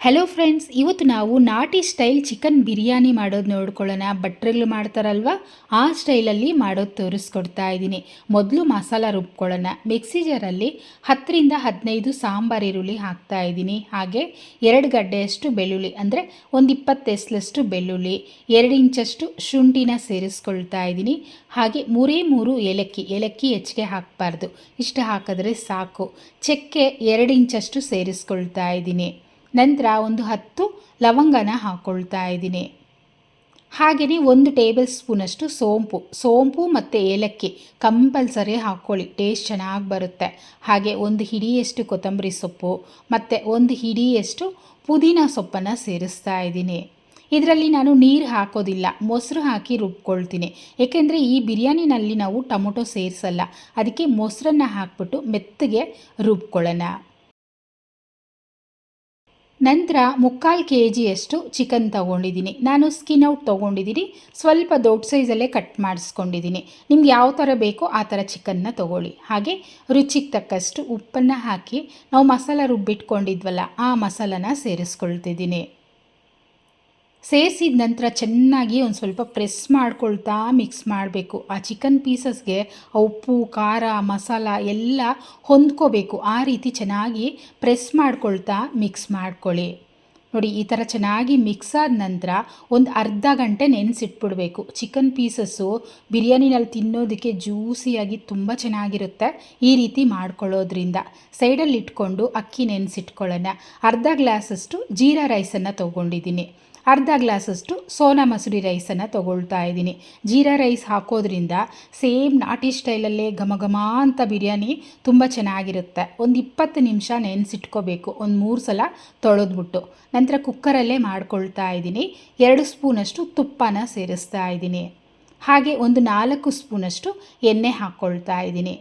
Hello friends, ಇವತ್ತು ನಾವು ನಾಟಿ ಸ್ಟೈಲ್ ಚಿಕನ್ ಬಿರಿಯಾನಿ ಮಾಡೋದು ನೋಡ್ಕೊಳ್ಳೋಣ. ಭಟ್ರುಗಳು ಮಾಡ್ತಾರಲ್ವ, ಆ ಸ್ಟೈಲಲ್ಲಿ ಮಾಡೋದು ತೋರಿಸ್ಕೊಡ್ತಾ ಇದ್ದೀನಿ. ಮೊದಲು ಮಸಾಲ ರುಬ್ಕೊಳ್ಳೋಣ. ಮಿಕ್ಸಿ ಜಾರಲ್ಲಿ 10ರಿಂದ 15 ಸಾಂಬಾರು ಈರುಳ್ಳಿ ಹಾಕ್ತಾ ಇದ್ದೀನಿ. ಹಾಗೆ 2 ಗಡ್ಡೆಯಷ್ಟು ಬೆಳ್ಳುಳ್ಳಿ, ಅಂದರೆ ಒಂದು 20 ಎಸ್ಲಷ್ಟು ಬೆಳ್ಳುಳ್ಳಿ, 2 ಇಂಚಷ್ಟು ಶುಂಠಿನ ಸೇರಿಸ್ಕೊಳ್ತಾ ಇದ್ದೀನಿ. ಹಾಗೆ 3 ಏಲಕ್ಕಿ ಹೆಚ್ಚಿಗೆ ಹಾಕಬಾರ್ದು, ಇಷ್ಟು ಹಾಕಿದ್ರೆ ಸಾಕು. ಚಕ್ಕೆ 2 ಇಂಚಷ್ಟು ಸೇರಿಸ್ಕೊಳ್ತಾ ಇದ್ದೀನಿ. ನಂತರ ಒಂದು 10 ಲವಂಗನ ಹಾಕ್ಕೊಳ್ತಾ ಇದ್ದೀನಿ. ಹಾಗೆಯೇ 1 ಟೇಬಲ್ ಸ್ಪೂನಷ್ಟು ಸೋಂಪು ಮತ್ತು ಏಲಕ್ಕಿ ಕಂಪಲ್ಸರಿ ಹಾಕ್ಕೊಳ್ಳಿ, ಟೇಸ್ಟ್ ಚೆನ್ನಾಗಿ ಬರುತ್ತೆ. ಹಾಗೆ 1 ಹಿಡಿಯಷ್ಟು ಕೊತ್ತಂಬರಿ ಸೊಪ್ಪು ಮತ್ತು 1 ಹಿಡಿಯಷ್ಟು ಪುದೀನ ಸೊಪ್ಪನ್ನು ಸೇರಿಸ್ತಾ ಇದ್ದೀನಿ. ಇದರಲ್ಲಿ ನಾನು ನೀರು ಹಾಕೋದಿಲ್ಲ, ಮೊಸರು ಹಾಕಿ ರುಬ್ಕೊಳ್ತೀನಿ. ಏಕೆಂದರೆ ಈ ಬಿರಿಯಾನಿನಲ್ಲಿ ನಾವು ಟೊಮೊಟೊ ಸೇರಿಸಲ್ಲ, ಅದಕ್ಕೆ ಮೊಸರನ್ನು ಹಾಕ್ಬಿಟ್ಟು ಮೆತ್ತಗೆ ರುಬ್ಕೊಳ್ಳೋಣ. ನಂತರ 3/4 kgಯಷ್ಟು ಚಿಕನ್ ತೊಗೊಂಡಿದ್ದೀನಿ. ನಾನು ಸ್ಕಿನ್ ಔಟ್ ತೊಗೊಂಡಿದ್ದೀನಿ, ಸ್ವಲ್ಪ ದೊಡ್ಡ ಸೈಜಲ್ಲೇ ಕಟ್ ಮಾಡಿಸ್ಕೊಂಡಿದ್ದೀನಿ. ನಿಮ್ಗೆ ಯಾವ ಥರ ಬೇಕೋ ಆ ಥರ ಚಿಕನ್ನ ತೊಗೊಳ್ಳಿ. ಹಾಗೆ ರುಚಿಗೆ ತಕ್ಕಷ್ಟು ಉಪ್ಪನ್ನು ಹಾಕಿ ನಾವು ಮಸಾಲ ರುಬ್ಬಿಟ್ಕೊಂಡಿದ್ವಲ್ಲ, ಆ ಮಸಾಲನ ಸೇರಿಸ್ಕೊಳ್ತಿದ್ದೀನಿ. ಸೇರಿಸಿದ ನಂತರ ಚೆನ್ನಾಗಿ ಒಂದು ಸ್ವಲ್ಪ ಪ್ರೆಸ್ ಮಾಡ್ಕೊಳ್ತಾ ಮಿಕ್ಸ್ ಮಾಡಬೇಕು. ಆ ಚಿಕನ್ ಪೀಸಸ್ಗೆ ಉಪ್ಪು, ಖಾರ, ಮಸಾಲ ಎಲ್ಲ ಹೊಂದ್ಕೋಬೇಕು. ಆ ರೀತಿ ಚೆನ್ನಾಗಿ ಪ್ರೆಸ್ ಮಾಡ್ಕೊಳ್ತಾ ಮಿಕ್ಸ್ ಮಾಡ್ಕೊಳ್ಳಿ. ನೋಡಿ, ಈ ಥರ ಚೆನ್ನಾಗಿ ಮಿಕ್ಸ್ ಆದ ನಂತರ ಒಂದು ಅರ್ಧ ಗಂಟೆ ನೆನೆಸಿಟ್ಬಿಡ್ಬೇಕು. ಚಿಕನ್ ಪೀಸಸ್ಸು ಬಿರಿಯಾನಿನಲ್ಲಿ ತಿನ್ನೋದಕ್ಕೆ ಜ್ಯೂಸಿಯಾಗಿ ತುಂಬ ಚೆನ್ನಾಗಿರುತ್ತೆ. ಈ ರೀತಿ ಮಾಡ್ಕೊಳ್ಳೋದ್ರಿಂದ ಸೈಡಲ್ಲಿ ಇಟ್ಕೊಂಡು ಅಕ್ಕಿ ನೆನೆಸಿಟ್ಕೊಳ್ಳೋಣ. ಅರ್ಧ ಗ್ಲಾಸಷ್ಟು ಜೀರಾ ರೈಸನ್ನು ತೊಗೊಂಡಿದ್ದೀನಿ. ಅರ್ಧ ಗ್ಲಾಸಷ್ಟು ಸೋನಾ ಮಸೂರಿ ರೈಸನ್ನು ತೊಗೊಳ್ತಾ ಇದ್ದೀನಿ. ಜೀರಾ ರೈಸ್ ಹಾಕೋದ್ರಿಂದ ಸೇಮ್ ನಾಟಿ ಸ್ಟೈಲಲ್ಲೇ ಘಮ ಅಂತ ಬಿರಿಯಾನಿ ತುಂಬ ಚೆನ್ನಾಗಿರುತ್ತೆ. ಒಂದು 20 ನಿಮಿಷ ನೆನೆಸಿಟ್ಕೋಬೇಕು, ಒಂದು 3 ಸಲ ತೊಳೆದ್ಬಿಟ್ಟು. ನಂತರ ಕುಕ್ಕರಲ್ಲೇ ಮಾಡ್ಕೊಳ್ತಾ ಇದ್ದೀನಿ. 2 ಸ್ಪೂನಷ್ಟು ತುಪ್ಪನ ಸೇರಿಸ್ತಾ ಇದ್ದೀನಿ. ಹಾಗೆ ಒಂದು 4 ಸ್ಪೂನಷ್ಟು ಎಣ್ಣೆ ಹಾಕ್ಕೊಳ್ತಾ ಇದ್ದೀನಿ.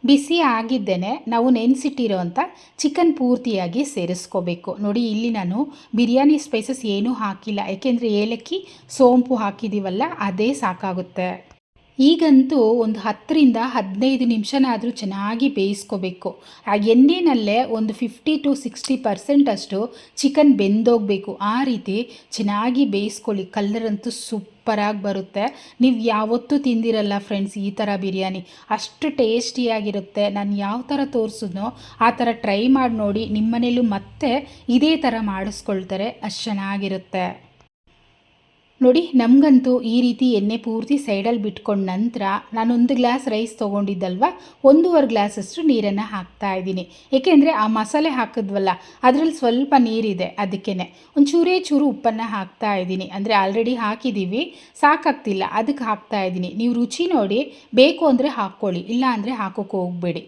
ಬಿಸಿ ಆಗಿದ್ದೇನೆ ನಾವು ನೆನೆಸಿಟ್ಟಿರೋ ಅಂಥ ಚಿಕನ್ ಪೂರ್ತಿಯಾಗಿ ಸೇರಿಸ್ಕೋಬೇಕು. ನೋಡಿ, ಇಲ್ಲಿ ನಾನು ಬಿರಿಯಾನಿ ಸ್ಪೈಸಸ್ ಏನೂ ಹಾಕಿಲ್ಲ, ಏಕೆಂದರೆ ಏಲಕ್ಕಿ ಸೋಂಪು ಹಾಕಿದ್ದೀವಲ್ಲ, ಅದೇ ಸಾಕಾಗುತ್ತೆ. ಈಗಂತೂ ಒಂದು 10ರಿಂದ 15 ನಿಮಿಷನಾದರೂ ಚೆನ್ನಾಗಿ ಬೇಯಿಸ್ಕೋಬೇಕು. ಆ ಎಣ್ಣೆನಲ್ಲೇ ಒಂದು 50 to 60% ಅಷ್ಟು ಚಿಕನ್ ಬೆಂದೋಗಬೇಕು. ಆ ರೀತಿ ಚೆನ್ನಾಗಿ ಬೇಯಿಸ್ಕೊಳ್ಳಿ. ಕಲ್ಲರಂತೂ ಸೂಪರಾಗಿ ಬರುತ್ತೆ. ನೀವು ಯಾವತ್ತೂ ತಿಂದಿರಲ್ಲ ಫ್ರೆಂಡ್ಸ್ ಈ ಥರ ಬಿರಿಯಾನಿ, ಅಷ್ಟು ಟೇಸ್ಟಿಯಾಗಿರುತ್ತೆ. ನಾನು ಯಾವ ಥರ ತೋರಿಸಿದ್ನೋ ಆ ಥರ ಟ್ರೈ ಮಾಡಿ ನೋಡಿ. ನಿಮ್ಮನೇಲೂ ಮತ್ತೆ ಇದೇ ಥರ ಮಾಡಿಸ್ಕೊಳ್ತಾರೆ, ಅಷ್ಟು ಚೆನ್ನಾಗಿರುತ್ತೆ. ನೋಡಿ, ನಮಗಂತೂ ಈ ರೀತಿ ಎಣ್ಣೆ ಪೂರ್ತಿ ಸೈಡಲ್ಲಿ ಬಿಟ್ಕೊಂಡ ನಂತರ ನಾನೊಂದು ಗ್ಲಾಸ್ ರೈಸ್ ತೊಗೊಂಡಿದ್ದಲ್ವ, 1.5 ಗ್ಲಾಸಷ್ಟು ನೀರನ್ನು ಹಾಕ್ತಾ ಇದ್ದೀನಿ. ಏಕೆಂದರೆ ಆ ಮಸಾಲೆ ಹಾಕಿದ್ವಲ್ಲ, ಅದರಲ್ಲಿ ಸ್ವಲ್ಪ ನೀರಿದೆ, ಅದಕ್ಕೇ ಚೂರು ಉಪ್ಪನ್ನು ಹಾಕ್ತಾ ಇದ್ದೀನಿ. ಅಂದರೆ ಆಲ್ರೆಡಿ ಹಾಕಿದ್ದೀವಿ, ಸಾಕಾಗ್ತಿಲ್ಲ, ಅದಕ್ಕೆ ಹಾಕ್ತಾ ಇದ್ದೀನಿ. ನೀವು ರುಚಿ ನೋಡಿ, ಬೇಕು ಅಂದರೆ ಹಾಕ್ಕೊಳ್ಳಿ, ಇಲ್ಲ ಅಂದರೆ ಹಾಕೋಕ್ಕೆ ಹೋಗಬೇಡಿ.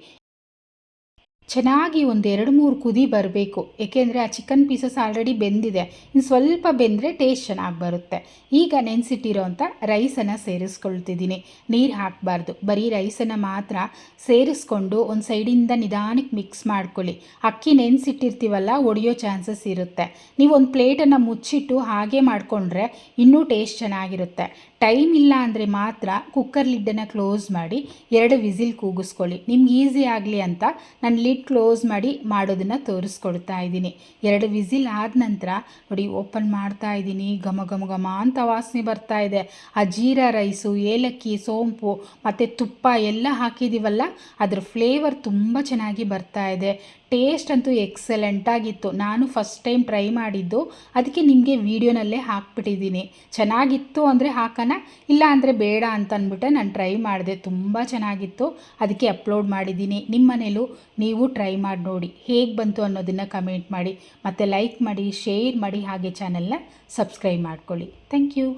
ಚೆನ್ನಾಗಿ ಒಂದು 2-3 ಕುದಿ ಬರಬೇಕು, ಏಕೆಂದರೆ ಆ ಚಿಕನ್ ಪೀಸಸ್ ಆಲ್ರೆಡಿ ಬೆಂದಿದೆ. ಇನ್ನು ಸ್ವಲ್ಪ ಬೆಂದರೆ ಟೇಸ್ಟ್ ಚೆನ್ನಾಗಿ ಬರುತ್ತೆ. ಈಗ ನೆನೆಸಿಟ್ಟಿರೋಂಥ ರೈಸನ್ನು ಸೇರಿಸ್ಕೊಳ್ತಿದ್ದೀನಿ. ನೀರು ಹಾಕಬಾರ್ದು, ಬರೀ ರೈಸನ್ನು ಮಾತ್ರ ಸೇರಿಸ್ಕೊಂಡು ಒಂದು ಸೈಡಿಂದ ನಿಧಾನಕ್ಕೆ ಮಿಕ್ಸ್ ಮಾಡ್ಕೊಳ್ಳಿ. ಅಕ್ಕಿ ನೆನೆಸಿಟ್ಟಿರ್ತೀವಲ್ಲ, ಒಡೆಯೋ ಚಾನ್ಸಸ್ ಇರುತ್ತೆ. ನೀವು ಒಂದು ಪ್ಲೇಟನ್ನು ಮುಚ್ಚಿಟ್ಟು ಹಾಗೆ ಮಾಡಿಕೊಂಡ್ರೆ ಇನ್ನೂ ಟೇಸ್ಟ್ ಚೆನ್ನಾಗಿರುತ್ತೆ. ಟೈಮ್ ಇಲ್ಲ ಅಂದರೆ ಮಾತ್ರ ಕುಕ್ಕರ್ ಲಿಡ್ಡನ್ನು ಕ್ಲೋಸ್ ಮಾಡಿ 2 ವಿಸಿಲ್ ಕೂಗಿಸ್ಕೊಳ್ಳಿ. ನಿಮ್ಗೆ ಈಸಿ ಆಗಲಿ ಅಂತ ನಾನು ಲಿಡ್ ಕ್ಲೋಸ್ ಮಾಡಿ ಮಾಡೋದನ್ನು ತೋರಿಸ್ಕೊಡ್ತಾ ಇದ್ದೀನಿ. 2 ವಿಸಿಲ್ ಆದ ನಂತರ ನೋಡಿ, ಓಪನ್ ಮಾಡ್ತಾ ಇದ್ದೀನಿ. ಘಮ ಅಂತ ವಾಸನೆ ಬರ್ತಾ ಇದೆ. ಆ ಜೀರಾ ರೈಸು, ಏಲಕ್ಕಿ, ಸೋಂಪು ಮತ್ತು ತುಪ್ಪ ಎಲ್ಲ ಹಾಕಿದ್ದೀವಲ್ಲ, ಅದರ ಫ್ಲೇವರ್ ತುಂಬ ಚೆನ್ನಾಗಿ ಬರ್ತಾ ಇದೆ. ಟೇಸ್ಟ್ ಅಂತೂ ಎಕ್ಸಲೆಂಟಾಗಿತ್ತು. ನಾನು ಫಸ್ಟ್ ಟೈಮ್ ಟ್ರೈ ಮಾಡಿದ್ದು, ಅದಕ್ಕೆ ನಿಮಗೆ ವೀಡಿಯೋನಲ್ಲೇ ಹಾಕ್ಬಿಟ್ಟಿದ್ದೀನಿ. ಚೆನ್ನಾಗಿತ್ತು ಅಂದರೆ ಹಾಕೋಣ, ಇಲ್ಲ ಅಂದರೆ ಬೇಡ ಅಂತ ಅಂದ್ಬಿಟ್ಟೆ ನಾನು ಟ್ರೈ ಮಾಡಿದೆ. ತುಂಬ ಚೆನ್ನಾಗಿತ್ತು, ಅದಕ್ಕೆ ಅಪ್ಲೋಡ್ ಮಾಡಿದ್ದೀನಿ. ನಿಮ್ಮ ಮನೇಲೂ ನೀವು ಟ್ರೈ ಮಾಡಿ ನೋಡಿ, ಹೇಗೆ ಬಂತು ಅನ್ನೋದನ್ನು ಕಮೆಂಟ್ ಮಾಡಿ, ಮತ್ತು ಲೈಕ್ ಮಾಡಿ, ಶೇರ್ ಮಾಡಿ, ಹಾಗೆ ಚಾನಲ್ನ ಸಬ್ಸ್ಕ್ರೈಬ್ ಮಾಡ್ಕೊಳ್ಳಿ. Thank you.